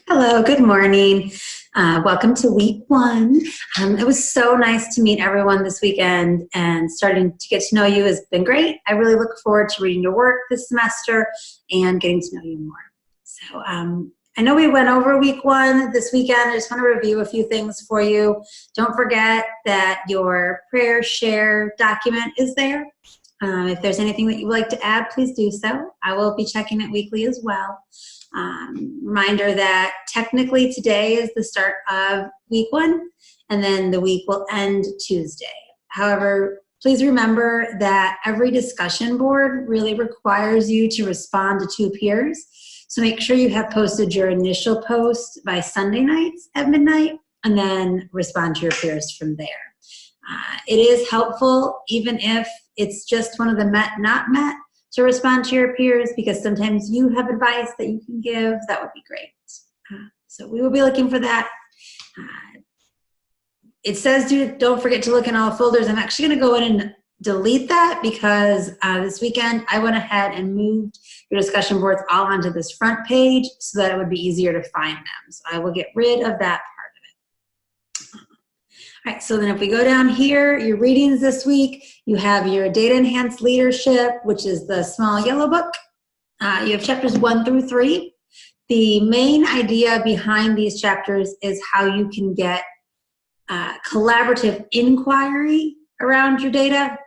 Hello, good morning. Welcome to week one. It was so nice to meet everyone this weekend, and starting to get to know you has been great. I really look forward to reading your work this semester and getting to know you more. So I know we went over week one this weekend. I just want to review a few things for you. Don't forget that your prayer share document is there. If there's anything that you would like to add, please do so. I will be checking it weekly as well. Reminder that technically today is the start of week one, and then the week will end Tuesday. However, please remember that every discussion board really requires you to respond to 2 peers. So make sure you have posted your initial post by Sunday nights at midnight, and then respond to your peers from there. It is helpful, even if it's just one of the met, not met, to respond to your peers, because sometimes you have advice that you can give. That would be great. So we will be looking for that. It says don't forget to look in all folders. I'm actually going to go in and delete that, because this weekend I went ahead and moved your discussion boards all onto this front page so that it would be easier to find them. So I will get rid of that part of it. All right, so then if we go down here, your readings this week, you have your Data Enhanced Leadership, which is the small yellow book. You have chapters 1 through 3. The main idea behind these chapters is how you can get collaborative inquiry around your data.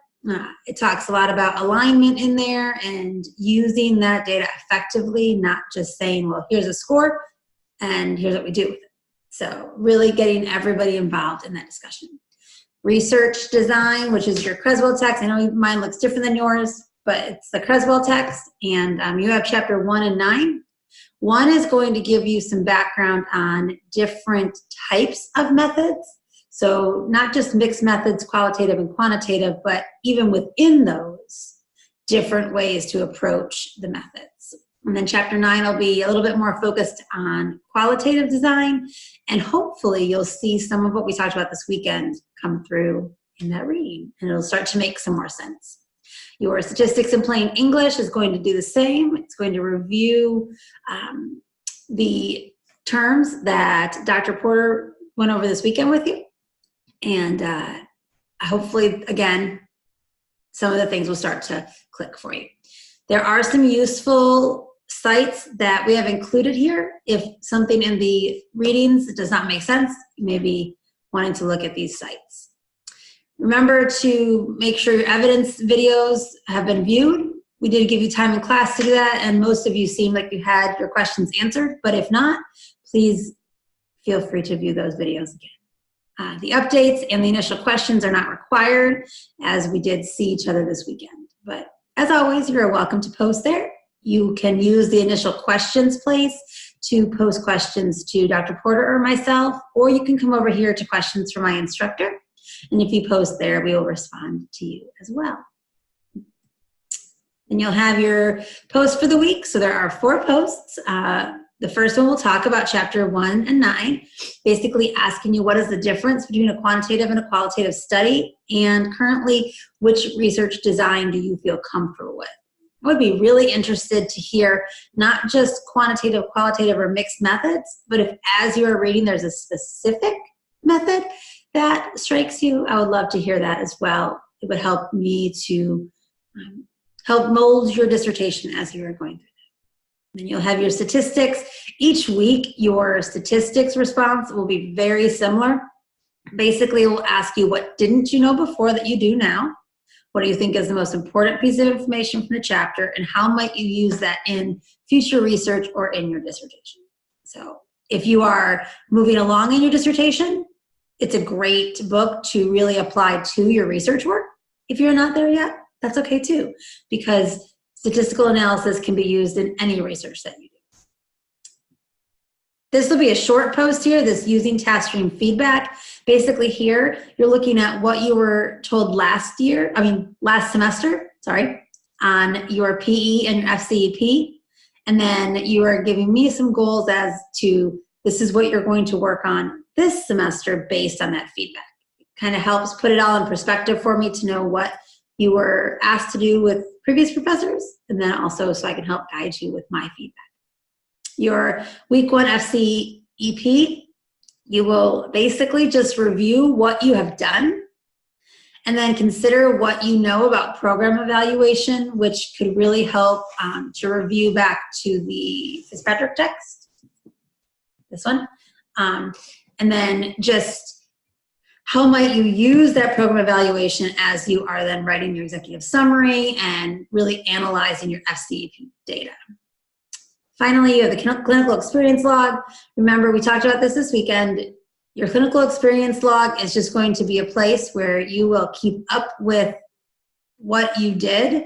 It talks a lot about alignment in there and using that data effectively, not just saying, well, here's a score and here's what we do with it. So really getting everybody involved in that discussion. Research design, which is your Creswell text. I know mine looks different than yours, but it's the Creswell text, and you have chapter 1 and 9. 1 is going to give you some background on different types of methods. So not just mixed methods, qualitative and quantitative, but even within those, different ways to approach the methods. And then chapter 9 will be a little bit more focused on qualitative design, and hopefully you'll see some of what we talked about this weekend come through in that reading, and it'll start to make some more sense. Your statistics in plain English is going to do the same. It's going to review the terms that Dr. Porter went over this weekend with you, and hopefully, again, some of the things will start to click for you. There are some useful sites that we have included here. If something in the readings does not make sense, you may be wanting to look at these sites. Remember to make sure your evidence videos have been viewed. We did give you time in class to do that, and most of you seemed like you had your questions answered, but if not, please feel free to view those videos again. The updates and the initial questions are not required, as we did see each other this weekend. But as always, you're welcome to post there. You can use the initial questions place to post questions to Dr. Porter or myself, or you can come over here to questions for my instructor. And if you post there, we will respond to you as well. And you'll have your post for the week. So there are 4 posts. The first one will talk about chapter 1 and 9, basically asking you what is the difference between a quantitative and a qualitative study, and currently which research design do you feel comfortable with. I would be really interested to hear not just quantitative, qualitative, or mixed methods, but if as you are reading there's a specific method that strikes you, I would love to hear that as well. It would help me to help mold your dissertation as you are going through. Then you'll have your statistics. Each week, your statistics response will be very similar. Basically, it will ask you, what didn't you know before that you do now? What do you think is the most important piece of information from the chapter, and how might you use that in future research or in your dissertation? So if you are moving along in your dissertation, it's a great book to really apply to your research work. If you're not there yet, that's okay too, because statistical analysis can be used in any research that you do. This will be a short post here, this using task stream feedback. Basically here, you're looking at what you were told last semester, on your PE and your FCEP. And then you are giving me some goals as to this is what you're going to work on this semester based on that feedback. It kind of helps put it all in perspective for me to know what you were asked to do with previous professors, and then also so I can help guide you with my feedback. Your week 1 FCEP, you will basically just review what you have done and then consider what you know about program evaluation, which could really help to review back to the Fitzpatrick text, this one. And then just how might you use that program evaluation as you are then writing your executive summary and really analyzing your FCEP data. Finally, you have the clinical experience log. Remember, we talked about this weekend. Your clinical experience log is just going to be a place where you will keep up with what you did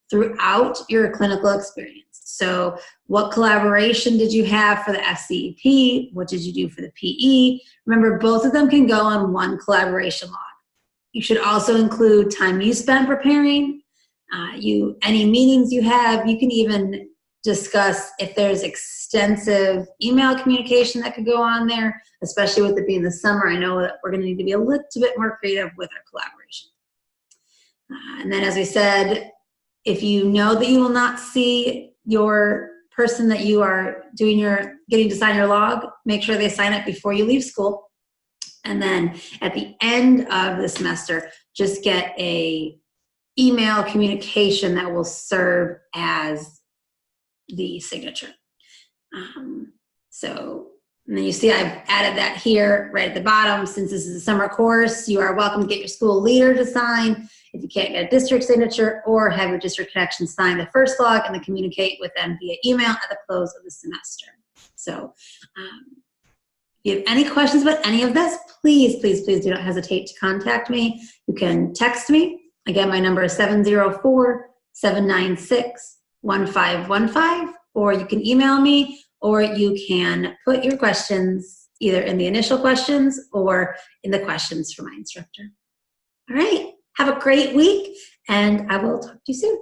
throughout your clinical experience. So what collaboration did you have for the FCEP? What did you do for the PE? Remember, both of them can go on one collaboration log. You should also include time you spent preparing, any meetings you have. You can even discuss if there's extensive email communication that could go on there, especially with it being the summer. I know that we're going to need to be a little bit more creative with our collaboration. And then, as we said, if you know that you will not see your person that you are getting to sign your log, make sure they sign it before you leave school. And then at the end of the semester, just get a email communication that will serve as the signature. And then you see I've added that here right at the bottom. Since this is a summer course, you are welcome to get your school leader to sign if you can't get a district signature, or have your district connection sign the first log and then communicate with them via email at the close of the semester. So if you have any questions about any of this, please, please, please do not hesitate to contact me. You can text me. Again, my number is 704-796-1515, or you can email me, or you can put your questions either in the initial questions or in the questions for my instructor. All right, have a great week, and I will talk to you soon.